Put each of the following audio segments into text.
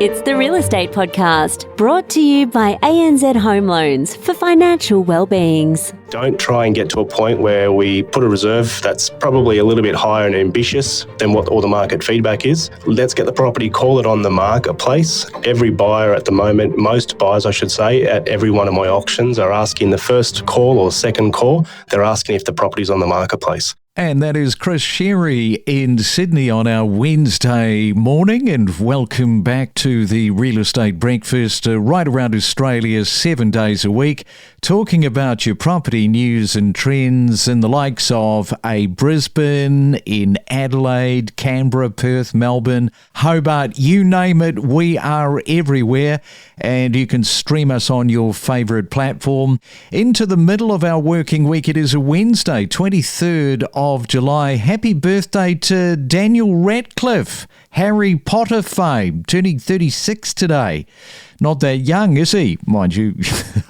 It's the Real Estate Podcast, brought to you by ANZ Home Loans for financial well-beings. Don't try and get to a point where we put a reserve that's probably a little bit higher and ambitious than what all the market feedback is. Let's get the property, call it on the marketplace. Every buyer at the moment, most buyers I should say, at every one of my auctions are asking the first call or second call. They're asking if the property's on the marketplace. And that is Chris Scerri in Sydney on our Wednesday morning, and welcome back to the Real Estate Breakfast right around Australia 7 days a week, talking about your property news and trends in the likes of Brisbane, in Adelaide, Canberra, Perth, Melbourne, Hobart, you name it, we are everywhere, and you can stream us on your favourite platform. Into the middle of our working week, it is a Wednesday, 23rd of July. Happy birthday to Daniel Radcliffe, Harry Potter fame, turning 36 today. Not that young, is he? Mind you,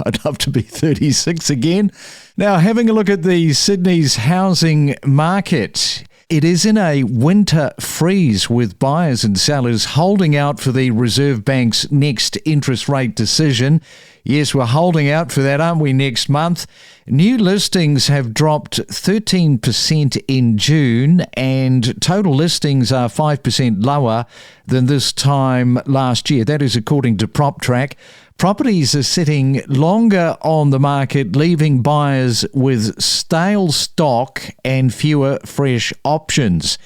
I'd love to be 36 again. Now, having a look at the Sydney's housing market, it is in a winter freeze with buyers and sellers holding out for the Reserve Bank's next interest rate decision. Yes, we're holding out for that, aren't we, next month? New listings have dropped 13% in June, and total listings are 5% lower than this time last year. That is according to PropTrack. Properties are sitting longer on the market, leaving buyers with stale stock and fewer fresh options.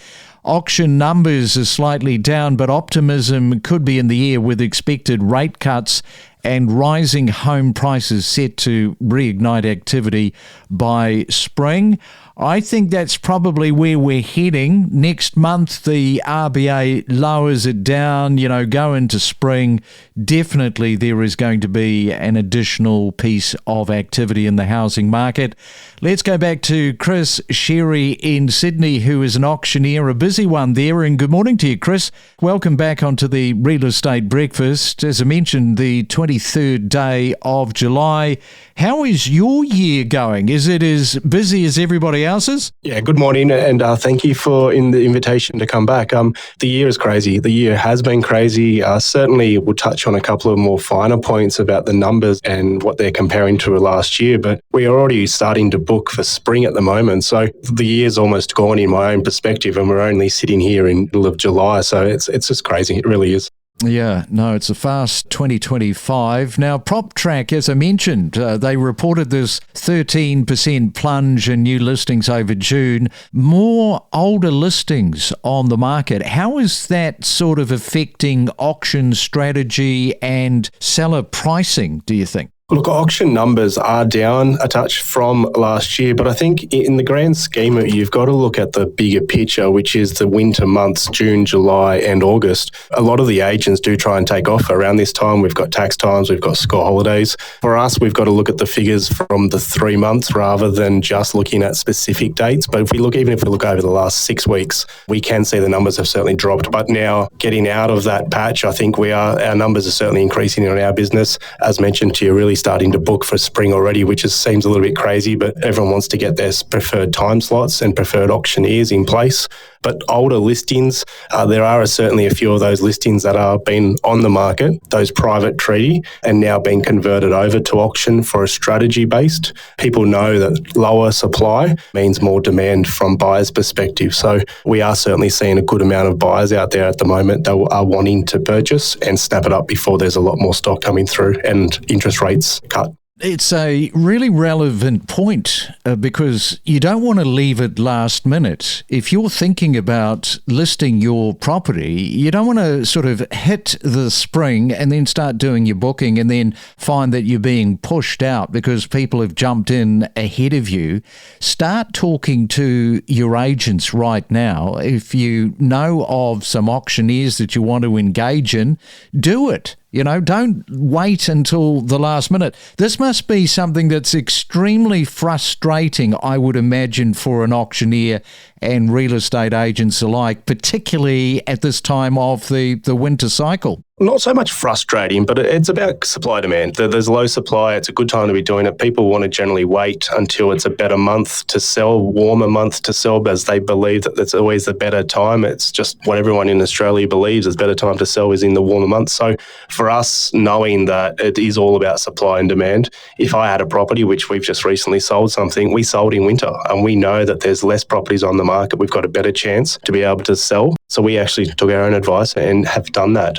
Auction numbers are slightly down, but optimism could be in the air with expected rate cuts and rising home prices set to reignite activity by spring. I think that's probably where we're heading. Next month, the RBA lowers it down, go into spring. Definitely there is going to be an additional piece of activity in the housing market. Let's go back to Chris Scerri in Sydney, who is an auctioneer, a busy one there. And good morning to you, Chris. Welcome back onto the Real Estate Breakfast. As I mentioned, the 23rd day of July. How is your year going? Is it as busy as everybody else's? Yeah, good morning, and thank you for the invitation to come back. The year is crazy. The year has been crazy. Certainly, we'll touch on a couple of more finer points about the numbers and what they're comparing to last year, but we are already starting to book for spring at the moment. So the year's almost gone in my own perspective, and we're only sitting here in the middle of July. So it's just crazy. It really is. Yeah, no, it's a fast 2025. Now, PropTrack, as I mentioned, they reported this 13% plunge in new listings over June. More older listings on the market. How is that sort of affecting auction strategy and seller pricing, do you think? Look, auction numbers are down a touch from last year, but I think in the grand scheme, you've got to look at the bigger picture, which is the winter months, June, July and August. A lot of the agents do try and take off around this time. We've got tax times, we've got school holidays. For us, we've got to look at the figures from the 3 months rather than just looking at specific dates. But even if we look over the last 6 weeks, we can see the numbers have certainly dropped. But now getting out of that patch, I think our numbers are certainly increasing in our business. As mentioned to you, really starting to book for spring already, which seems a little bit crazy, but everyone wants to get their preferred time slots and preferred auctioneers in place. But older listings, there are certainly a few of those listings that are been on the market, those private treaty, and now being converted over to auction for a strategy based. People know that lower supply means more demand from buyers' perspective. So we are certainly seeing a good amount of buyers out there at the moment that are wanting to purchase and snap it up before there's a lot more stock coming through and interest rates cut. It's a really relevant point because you don't want to leave it last minute. If you're thinking about listing your property, you don't want to sort of hit the spring and then start doing your booking and then find that you're being pushed out because people have jumped in ahead of you. Start talking to your agents right now. If you know of some auctioneers that you want to engage in, do it. Don't wait until the last minute. This must be something that's extremely frustrating, I would imagine, for an auctioneer and real estate agents alike, particularly at this time of the winter cycle. Not so much frustrating, but it's about supply demand. There's low supply. It's a good time to be doing it. People want to generally wait until it's a better month to sell, warmer month to sell, as they believe that it's always the better time. It's just what everyone in Australia believes is better time to sell is in the warmer months. So for us, knowing that it is all about supply and demand, if I had a property, which we've just recently sold something, we sold in winter, and we know that there's less properties on the market. We've got a better chance to be able to sell. So we actually took our own advice and have done that.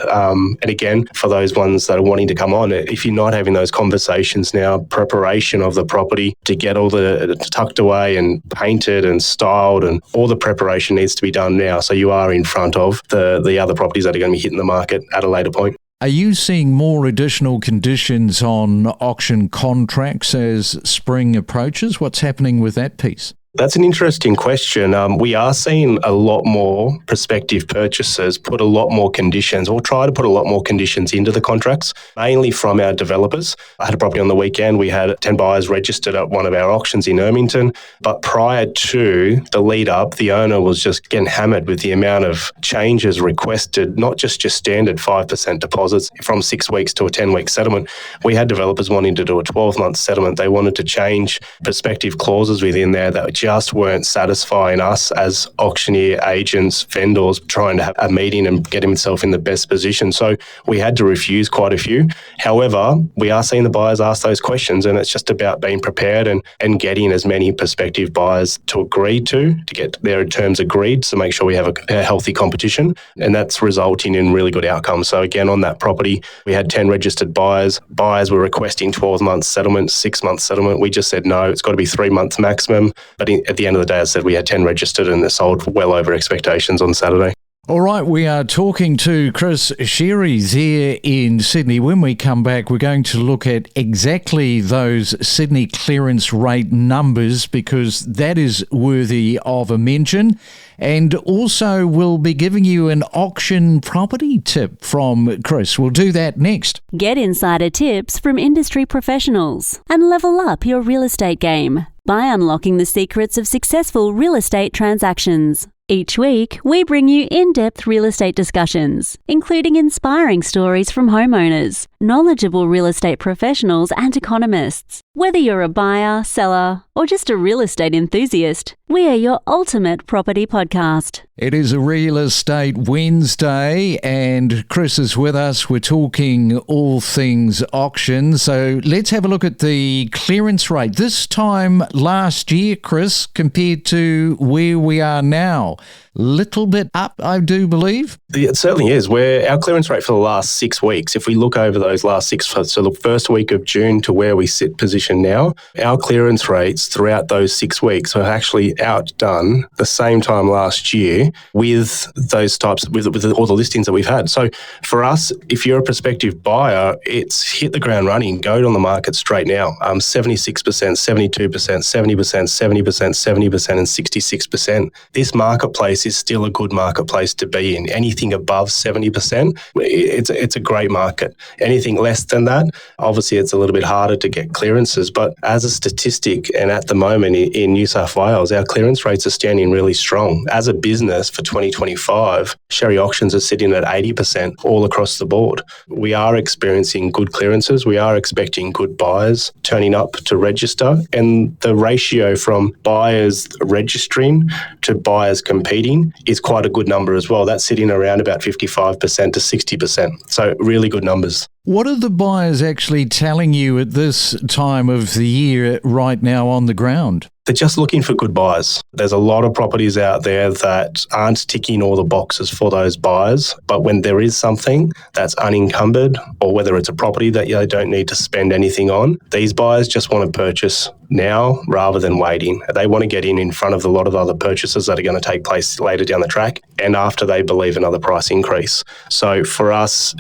And again, for those ones that are wanting to come on, if you're not having those conversations now, preparation of the property to get all the tucked away and painted and styled, and all the preparation needs to be done now. So you are in front of the other properties that are going to be hitting the market at a later point. Are you seeing more additional conditions on auction contracts as spring approaches? What's happening with that piece? That's an interesting question. We are seeing a lot more prospective purchasers put a lot more conditions, or try to put a lot more conditions into the contracts, mainly from our developers. I had a property on the weekend. We had 10 buyers registered at one of our auctions in Ermington. But prior to the lead up, the owner was just getting hammered with the amount of changes requested, not just your standard 5% deposits from 6 weeks to a 10-week settlement. We had developers wanting to do a 12-month settlement. They wanted to change prospective clauses within there that just weren't satisfying us as auctioneer agents, vendors, trying to have a meeting and get himself in the best position. So we had to refuse quite a few. However, we are seeing the buyers ask those questions, and it's just about being prepared and getting as many prospective buyers to agree to get their terms agreed to make sure we have a healthy competition. And that's resulting in really good outcomes. So again, on that property, we had 10 registered buyers. Buyers were requesting 12-month settlement, 6-month settlement. We just said, no, it's got to be 3 months maximum. But at the end of the day, I said we had 10 registered, and they sold well over expectations on Saturday. All right, we are talking to Chris Scerri there in Sydney. When we come back, we're going to look at exactly those Sydney clearance rate numbers, because that is worthy of a mention. And also, we'll be giving you an auction property tip from Chris. We'll do that next. Get insider tips from industry professionals and level up your real estate game by unlocking the secrets of successful real estate transactions. Each week, we bring you in-depth real estate discussions, including inspiring stories from homeowners, knowledgeable real estate professionals and economists. Whether you're a buyer, seller, or just a real estate enthusiast, we are your ultimate property podcast. It is a Real Estate Wednesday, and Chris is with us. We're talking all things auction. So let's have a look at the clearance rate. This time last year, Chris, compared to where we are now. Little bit up, I do believe. It certainly is. Our clearance rate for the last 6 weeks, if we look over those last 6, so the first week of June to where we sit positioned now, our clearance rates throughout those 6 weeks have actually outdone the same time last year with those types, with all the listings that we've had. So for us, if you're a prospective buyer, it's hit the ground running, go on the market straight now. 76%, 72%, 70%, 70%, 70%, and 66%. This marketplace is still a good marketplace to be in. Anything above 70%, it's a great market. Anything less than that, obviously it's a little bit harder to get clearances, but as a statistic, and at the moment in New South Wales, our clearance rates are standing really strong. As a business for 2025, Scerri Auctions are sitting at 80% all across the board. We are experiencing good clearances. We are expecting good buyers turning up to register, and the ratio from buyers registering to buyers competing is quite a good number as well. That's sitting around about 55% to 60%. So really good numbers. What are the buyers actually telling you at this time of the year right now on the ground? They're just looking for good buyers. There's a lot of properties out there that aren't ticking all the boxes for those buyers. But when there is something that's unencumbered, or whether it's a property that you don't need to spend anything on, these buyers just want to purchase now rather than waiting. They want to get in front of a lot of other purchases that are going to take place later down the track, and after they believe another price increase. So for us,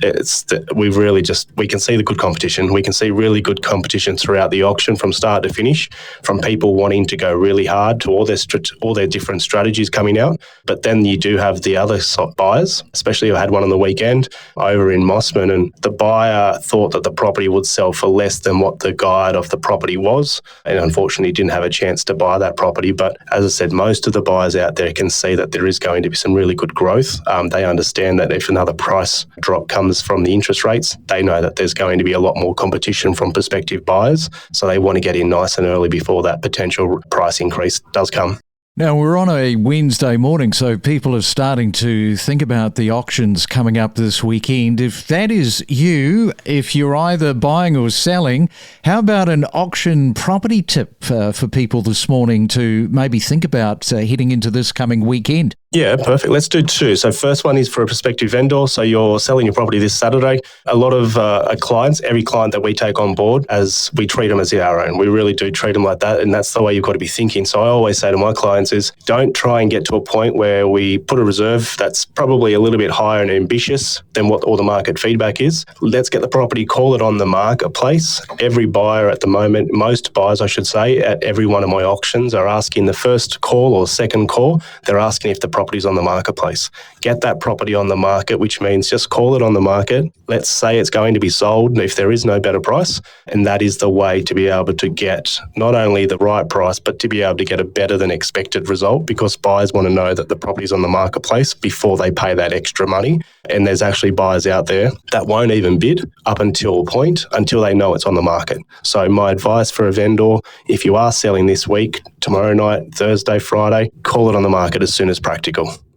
we've really just we can see the good competition. We can see really good competition throughout the auction from start to finish, from people wanting to go really hard to all their different strategies coming out. But then you do have the other buyers, especially I had one on the weekend over in Mossman, and the buyer thought that the property would sell for less than what the guide of the property was, and unfortunately didn't have a chance to buy that property. But as I said, most of the buyers out there can see that there is going to be some really good growth. They understand that if another price drop comes from the interest rates, they know that there's going to be a lot more competition from prospective buyers. So they want to get in nice and early before that potential price increase does come. Now, we're on a Wednesday morning, so people are starting to think about the auctions coming up this weekend. If that is you, if you're either buying or selling, how about an auction property tip for people this morning to maybe think about heading into this coming weekend? Yeah, perfect. Let's do two. So first one is for a prospective vendor. So you're selling your property this Saturday. A lot of clients, every client that we take on board, as we treat them as our own. We really do treat them like that. And that's the way you've got to be thinking. So I always say to my clients is don't try and get to a point where we put a reserve that's probably a little bit higher and ambitious than what all the market feedback is. Let's get the property, call it on the marketplace. Every buyer at the moment, most buyers I should say, at every one of my auctions are asking the first call or second call. They're asking if the property's on the marketplace. Get that property on the market, which means just call it on the market. Let's say it's going to be sold if there is no better price. And that is the way to be able to get not only the right price, but to be able to get a better than expected result, because buyers want to know that the property's on the marketplace before they pay that extra money. And there's actually buyers out there that won't even bid up until a point, until they know it's on the market. So my advice for a vendor, if you are selling this week, tomorrow night, Thursday, Friday, call it on the market as soon as practical.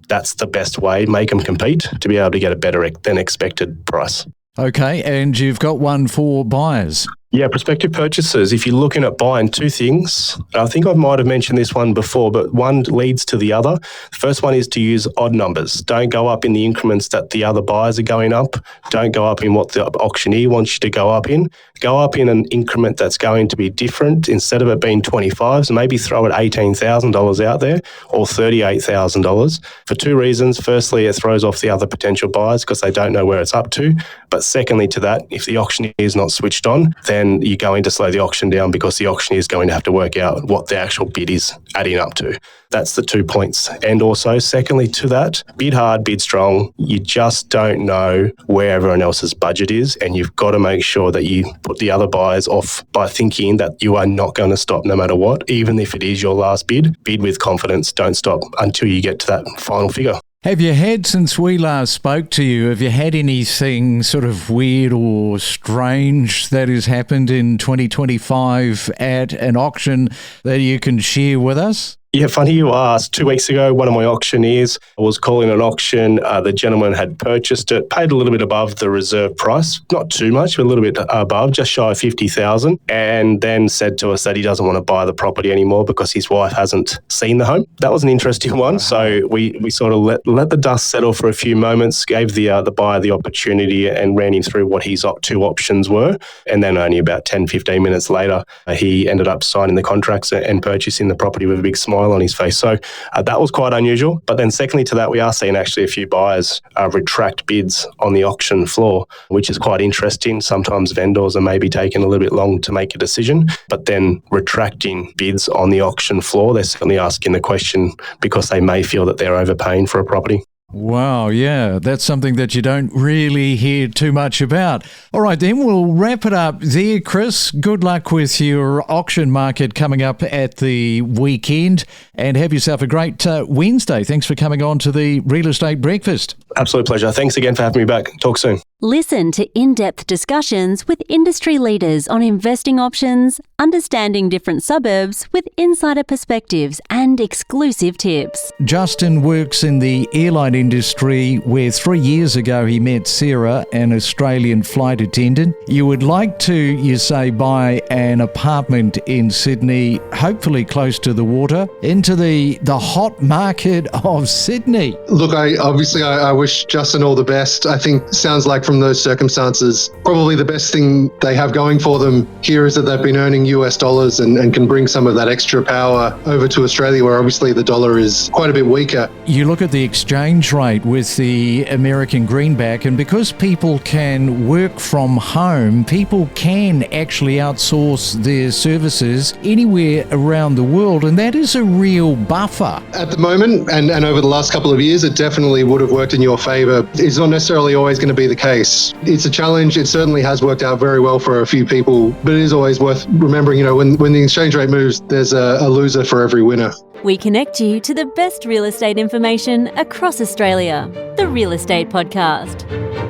That's the best way. Make them compete to be able to get a better than expected price. Okay, and you've got one for buyers. Yeah, prospective purchasers, if you're looking at buying two things, I think I might have mentioned this one before, but one leads to the other. The first one is to use odd numbers. Don't go up in the increments that the other buyers are going up. Don't go up in what the auctioneer wants you to go up in. Go up in an increment that's going to be different. Instead of it being 25s, maybe throw it $18,000 out there or $38,000 for two reasons. Firstly, it throws off the other potential buyers because they don't know where it's up to. But secondly to that, if the auctioneer is not switched on, then you're going to slow the auction down because the auctioneer is going to have to work out what the actual bid is adding up to. That's the 2 points. And also, secondly to that, bid hard, bid strong. You just don't know where everyone else's budget is, and you've got to make sure that you put the other buyers off by thinking that you are not going to stop no matter what. Even if it is your last bid, bid with confidence. Don't stop until you get to that final figure. Have you had, since we last spoke to you, have you had anything sort of weird or strange that has happened in 2025 at an auction that you can share with us? Yeah, funny you asked. 2 weeks ago, one of my auctioneers was calling an auction. The gentleman had purchased it, paid a little bit above the reserve price, not too much, but a little bit above, just shy of $50,000, and then said to us that he doesn't want to buy the property anymore because his wife hasn't seen the home. That was an interesting one. So we sort of let the dust settle for a few moments, gave the buyer the opportunity and ran him through what his two options were. And then only about 10, 15 minutes later, he ended up signing the contracts and purchasing the property with a big smile on his face. So that was quite unusual. But then secondly to that, we are seeing actually a few buyers retract bids on the auction floor, which is quite interesting. Sometimes vendors are maybe taking a little bit long to make a decision, but then retracting bids on the auction floor, they're certainly asking the question because they may feel that they're overpaying for a property. Wow, yeah, that's something that you don't really hear too much about. All right, then we'll wrap it up there, Chris. Good luck with your auction market coming up at the weekend, and have yourself a great Wednesday. Thanks for coming on to the Real Estate Breakfast. Absolute pleasure. Thanks again for having me back. Talk soon. Listen to in-depth discussions with industry leaders on investing options, understanding different suburbs with insider perspectives and exclusive tips. Justin works in the airline industry where 3 years ago he met Scerri, an Australian flight attendant. You would like to, you say, buy an apartment in Sydney, hopefully close to the water, into the hot market of Sydney. Look, I wish Justin all the best. I think sounds like from those circumstances. Probably the best thing they have going for them here is that they've been earning US dollars and can bring some of that extra power over to Australia, where obviously the dollar is quite a bit weaker. You look at the exchange rate with the American greenback, and because people can work from home, people can actually outsource their services anywhere around the world, and that is a real buffer. At the moment, and over the last couple of years, it definitely would have worked in your favour. It's not necessarily always going to be the case. It's a challenge. It certainly has worked out very well for a few people, but it is always worth remembering, when the exchange rate moves, there's a loser for every winner. We connect you to the best real estate information across Australia. The Real Estate Podcast.